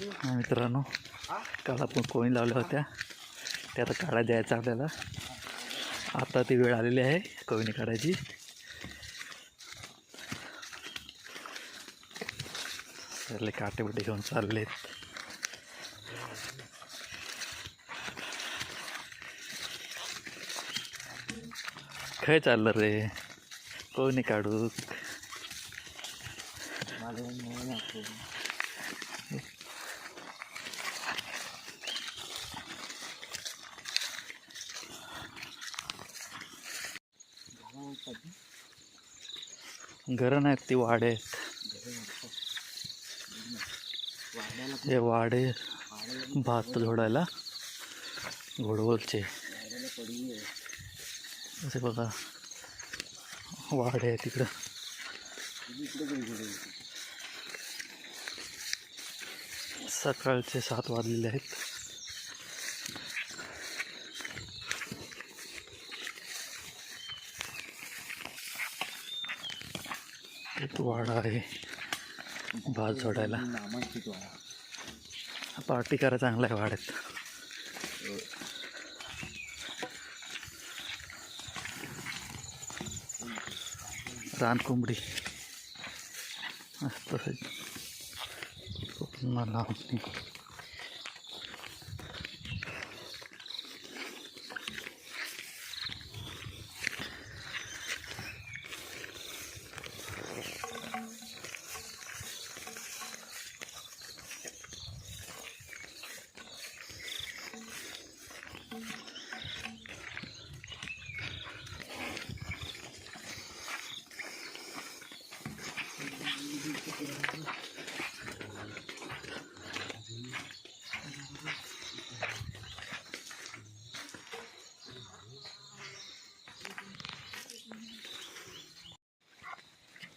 मित्रांनो, काल आपण कोणी लावल्या होत्या त्या आता काढा द्यायचा आपल्याला. आता ती वेळ आलेली आहे कोणी काढायची. सगळे काटेबिटे घेऊन चाललेत. काय चाललं रे? कोणी काढू? घरं नाहीत, ती वाडे आहेत. हे वाडे भात झोडायला घोडवलचे असे बघा वाडे आहे तिकडं. सकाळचे 7 वाजलेले आहेत. एक वाडा आहे भात झोडायला. पार्टी करा चांगला आहे वाड्यात. रानकोंबडी मस्त लावणी.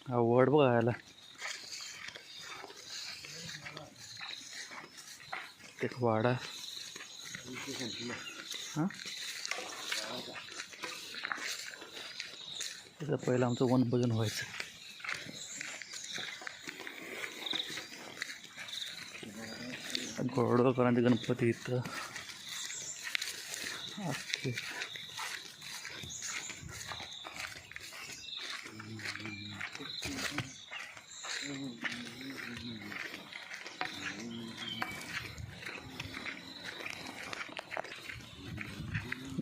हा वड बघायला एक वाडा. हां, त्याचं पहिलं आमचं वनभोजन व्हायचं. घोडवळकरांचे गणपती इथं.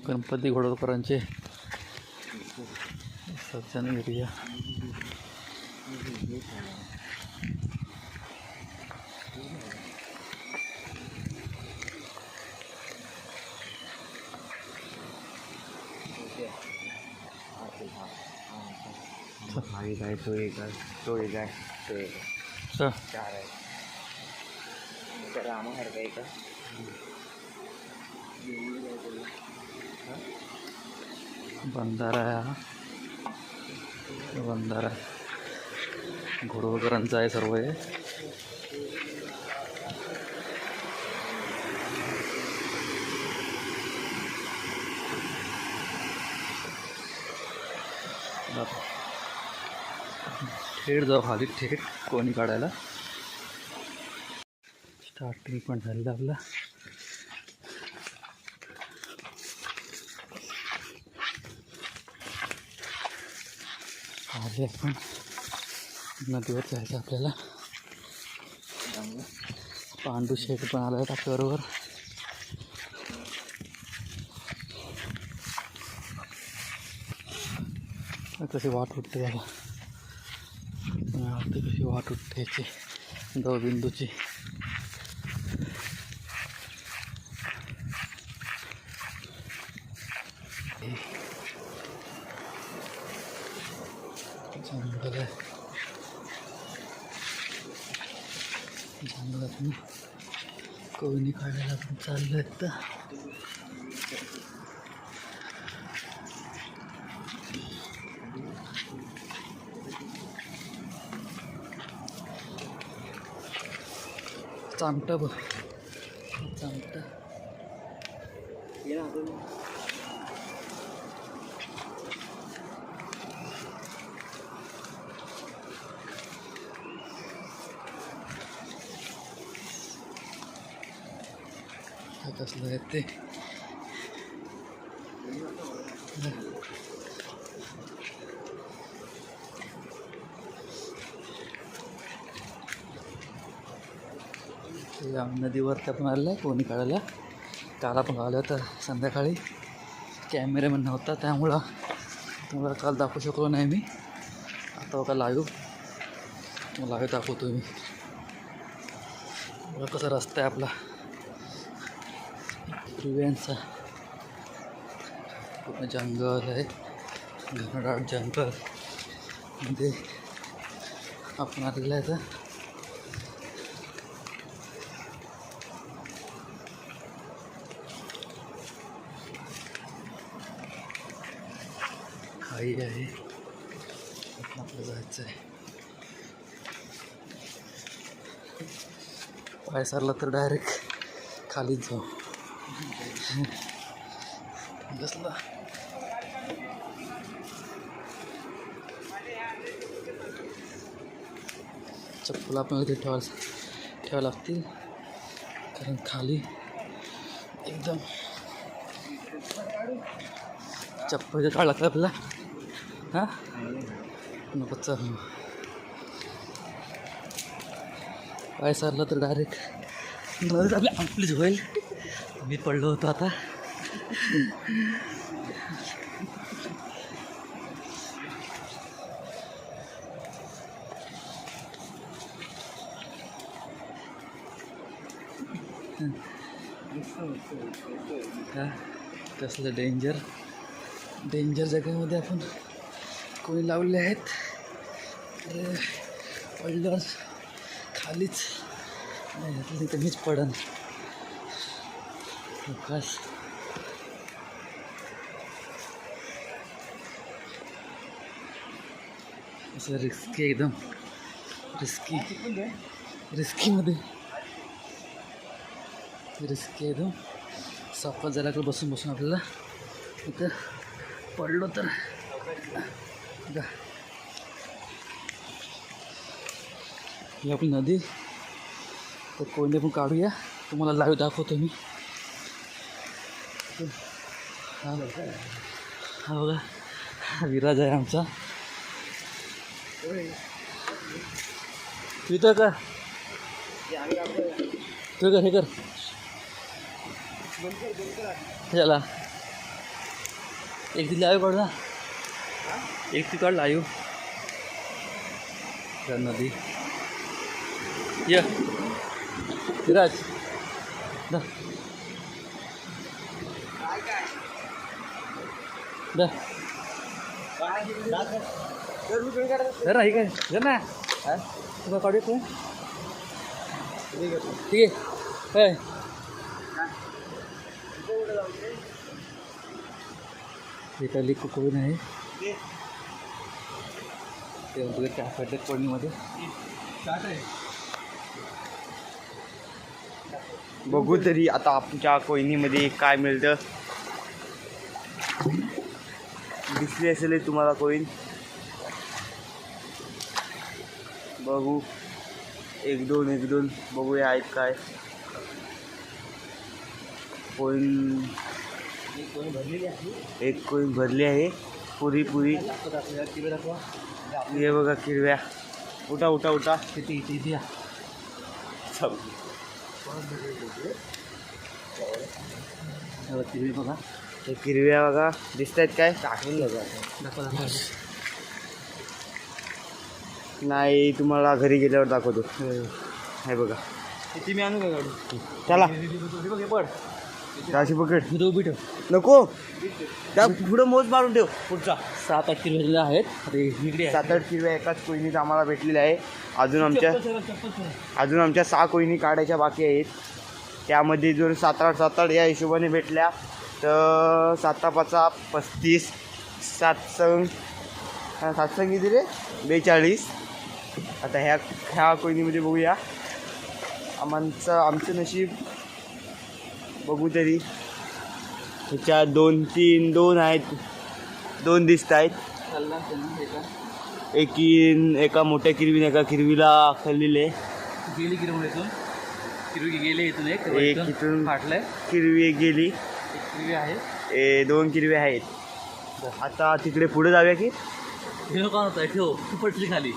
गणपती घोडवळकरांचे सज्जन एरिया. भाई काय तो एक आहे, तो एक आहे, तो एक आहे. 4 आहे. तर रामासारखा एक आहे. बंधारा आहे. बंधारा घोडवळकरांचा आहे सर्व हे. थेट जाऊ खाली, थेट कोणी काढायला. स्टार्टिंग पण झालेलं आपलं. आले आपण नदीवर जायचं आपल्याला. पांडू शेठ पण आला आहे टाकीबरोबर. कशी वाट उठते बाबा, कशी वाट उठते याची दवबिंदूची. जंगल आहे, जंगलातून कोणी काढायला पण चाललं आहे. चामटा बघ, चामटा कसलं आहे ते. नदीवरती आपण आलेलं आहे कोणी काढायला. काल आपण आलो होतं संध्याकाळी, कॅमेरामॅन नव्हता त्यामुळं तुम्हाला काल दाखवू शकलो नाही मी. आता बघा लाईव्ह दाखवतो मी. बघा कसा रस्ता आहे आपला हिरव्यांचा. पूर्ण जंगल आहे, घनदाट जंगल मध्ये आपण आलेलं आहे. तर खाई आहे, आपलं जायचं आहे. पाय सरला तर डायरेक्ट खालीच जाऊ. बसला चप्पल आपल्याला ते ठेवावं लागतील, कारण खाली एकदम चप्पल काढ लागतं आपल्याला. हां नको चल, पाय सरला तर डायरेक्ट नदीत आपल्या आपलीच होईल. मी पडलो होतो आता. हा कसलं डेंजर जागेमध्ये आपण कोणी लावले आहेत. पडलं खालीच नाही तर मीच पडन. बस असं रिस्की, एकदम रिस्की एकदम. सापा जरा बसून आपल्याला इथं पडलो तर ही आपली नदी. तर कोणी पण काढूया, तुम्हाला लाईव्ह दाखवतो मी. हा बघा विराज आहे आमचा. तिथं का तू हे कर चला एक ती लाईव्ह काढ ना, एक ती काढ लाईव्ह नदी. ये विराज दा ना ही काय जर ना तुला काढू तू. ठीक आहे इटाली कोण आहे ते कॅफे कोणीमध्ये. बघू तरी आता आमच्या कोयनीमध्ये काय मिळतं. दिसली असेल तुम्हाला कोईन. बघू एक दोन बघूया आहेत काय कोईन. एक कोईन भरली आहे पुरी. हे बघा किरव्या. उठा किती इथे बघा. हे किरव्या बघा दिसत आहेत काय. नाही तुम्हाला घरी गेल्यावर दाखवतो. हे बघा किती मी आणू का गाडी. चला पड राशी पकड. उभी ठेव नको त्या पुढं मोज मारून ठेव. पुढचा 7-8 किलो आहेत. अरे इकडे 7-8 किरव्या एकाच कोयनीत आम्हाला भेटलेल्या आहे. अजून आमच्या 6 कोयनी काढायच्या बाकी आहेत. त्यामध्ये जर 7-8 या हिशोबाने भेटल्या तर 7-5 35 7 किती रे 42. आता ह्या कोयनीमध्ये बघूया. आमचं नशीब बघू तरी. ह्याच्या 2 आहेत. 2 दिसत आहेत. एका मोठ्या किरवीने एका किरवीला खाल्लेले. गेली किरवून किरवी गेले इथून एक एक इथून फाटलंय. किरवी एक गेली, एक किरवी आहे. 2 किरवे आहेत. आता तिकडे पुढे जाऊया की ठेव का नव्हता ठेव तू पटली खाली.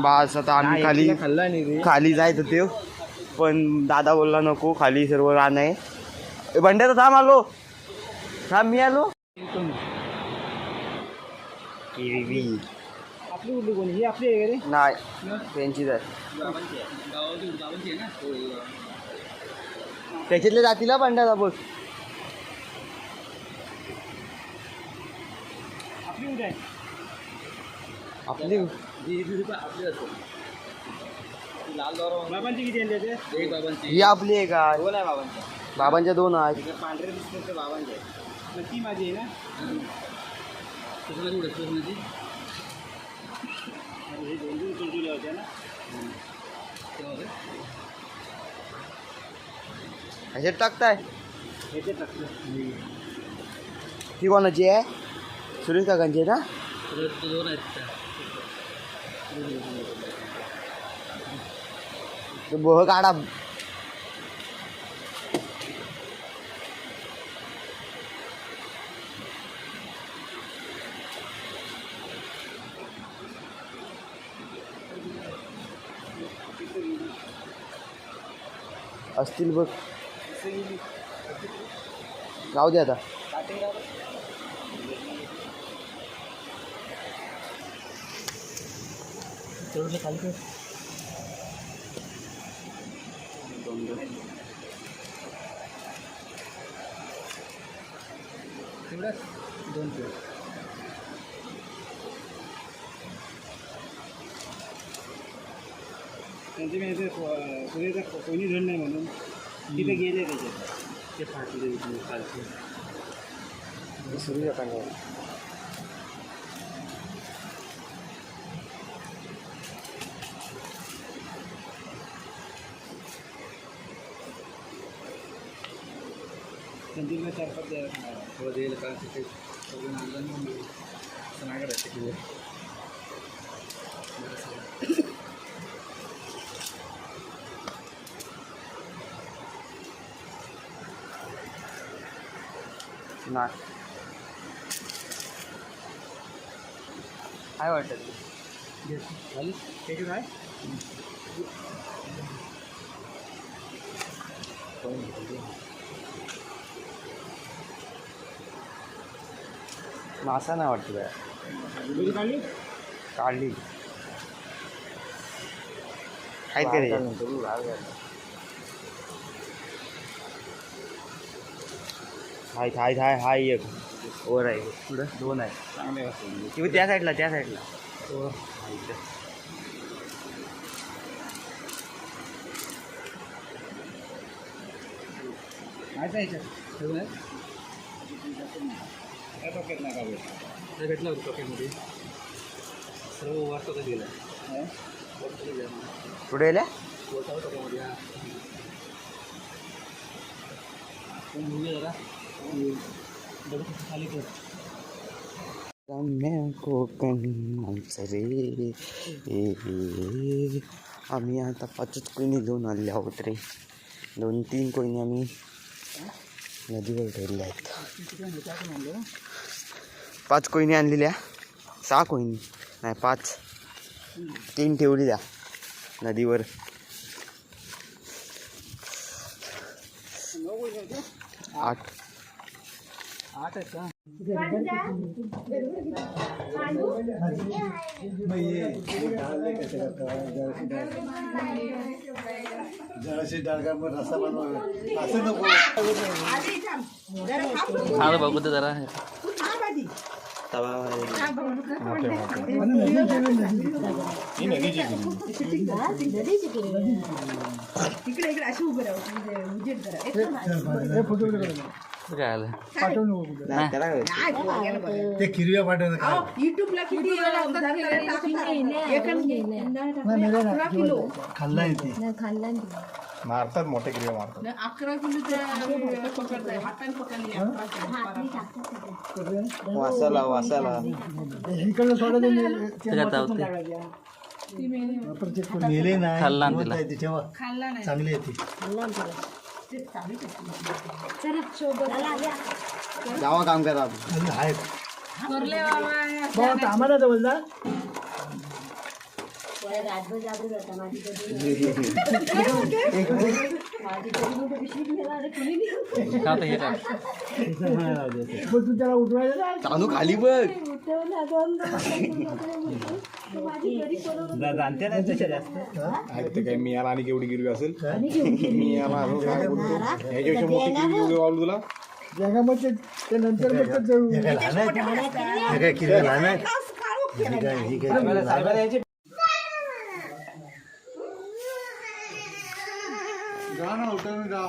बस आता आम्ही खाली जायचं ते, पण दादा बोलला नको, खाली सर्व रान आहे. बंड्याचा थांब आलो, थांब मी आलो. किरवी आपली उरली कोणी ही आपली आहे रे. नाही त्यांचीच आहे. त्याच्यातले जातील बंड्याचा बोल. आपली बाबांची किती आणली एक बाबांची ही आपली आहे का? दोन आहे बाबांच्या. बाबांच्या 2 आहेत. पांढरे दिसते ते बाबांचे आहे. ती माझी आहे ना. तुझं उडत माझी हे 2 चुलचुल्या होत्या ना. ह्याच्यात टाकताय. ह्याच्यात टाकलं. ती कोणाची आहे? सुरेश काकांची आहे ना. 2 आहेत. बोह काढा. असतील बघ. जाऊ दे आता. खाली कर. तेवढ्याच 2 किलो. त्यांचे मी सुनेचा कोणी झड नाही म्हणून तिथे गेले त्याच्यात ते फाटले खालचे. सुरेश काकांची. संदीपला 4-5 थोडं देईल का तिथे सगळं आणलं नाही तिथे. नाही काय वाटत झाली त्याची काय मासा नाही वाटत. काढली काढली काहीतरी. हाय एक वर आहे. पुढं 2 आहे. चांगले किंवा त्या साईडला काय याच्यात काय टोक्यात नाही का भेटला होतं टोक्यामध्ये सर्व वाजता गेलं पुढे गेल्या. टोक्यामध्ये जरा खाली कर. कोकण रे. आम्ही आता 5 कोयनी घेऊन आले आहोत रे. 2-3 कोयनी आम्ही नदीवर ठेवल्या आहेत. 5 कोयनी आणलेल्या. 6 कोयनी नाही 5. 3 ठेवलेल्या नदीवर. 8 आहेत का. जराशी डाळगा मग रस्सा बनवा असं नको. हा बघू तर जरा काय आलं ते किरव्या पाठवलं खाल्ला येते. मारतात मोठे किरव्या मारतात. 11 किलोच्या वासाला इकडनं सोडा. प्रत्येक मेले नाही खाल्ला ना तिला. जिवंत आहे ती तेव्हा चांगली आहे ती जावा काम करा अजून आहे आम्हाला जवळ जा का आता हे काय? मग तू त्याला उठवायला चालू खाली बघ जाणते नाही तशा जास्त काय मी याला आणि केवढी गिरवी असेल मी याला अजून काय बोलतो ह्याच्यापेक्षा मोठी गिरवी उभी वावली तुला जगामध्ये ते नंतर मग ते जाऊ. हे काय लहान आहे? हे काय किरवा लहान आहे? हे काय- हे काय- जा ना उठवून जा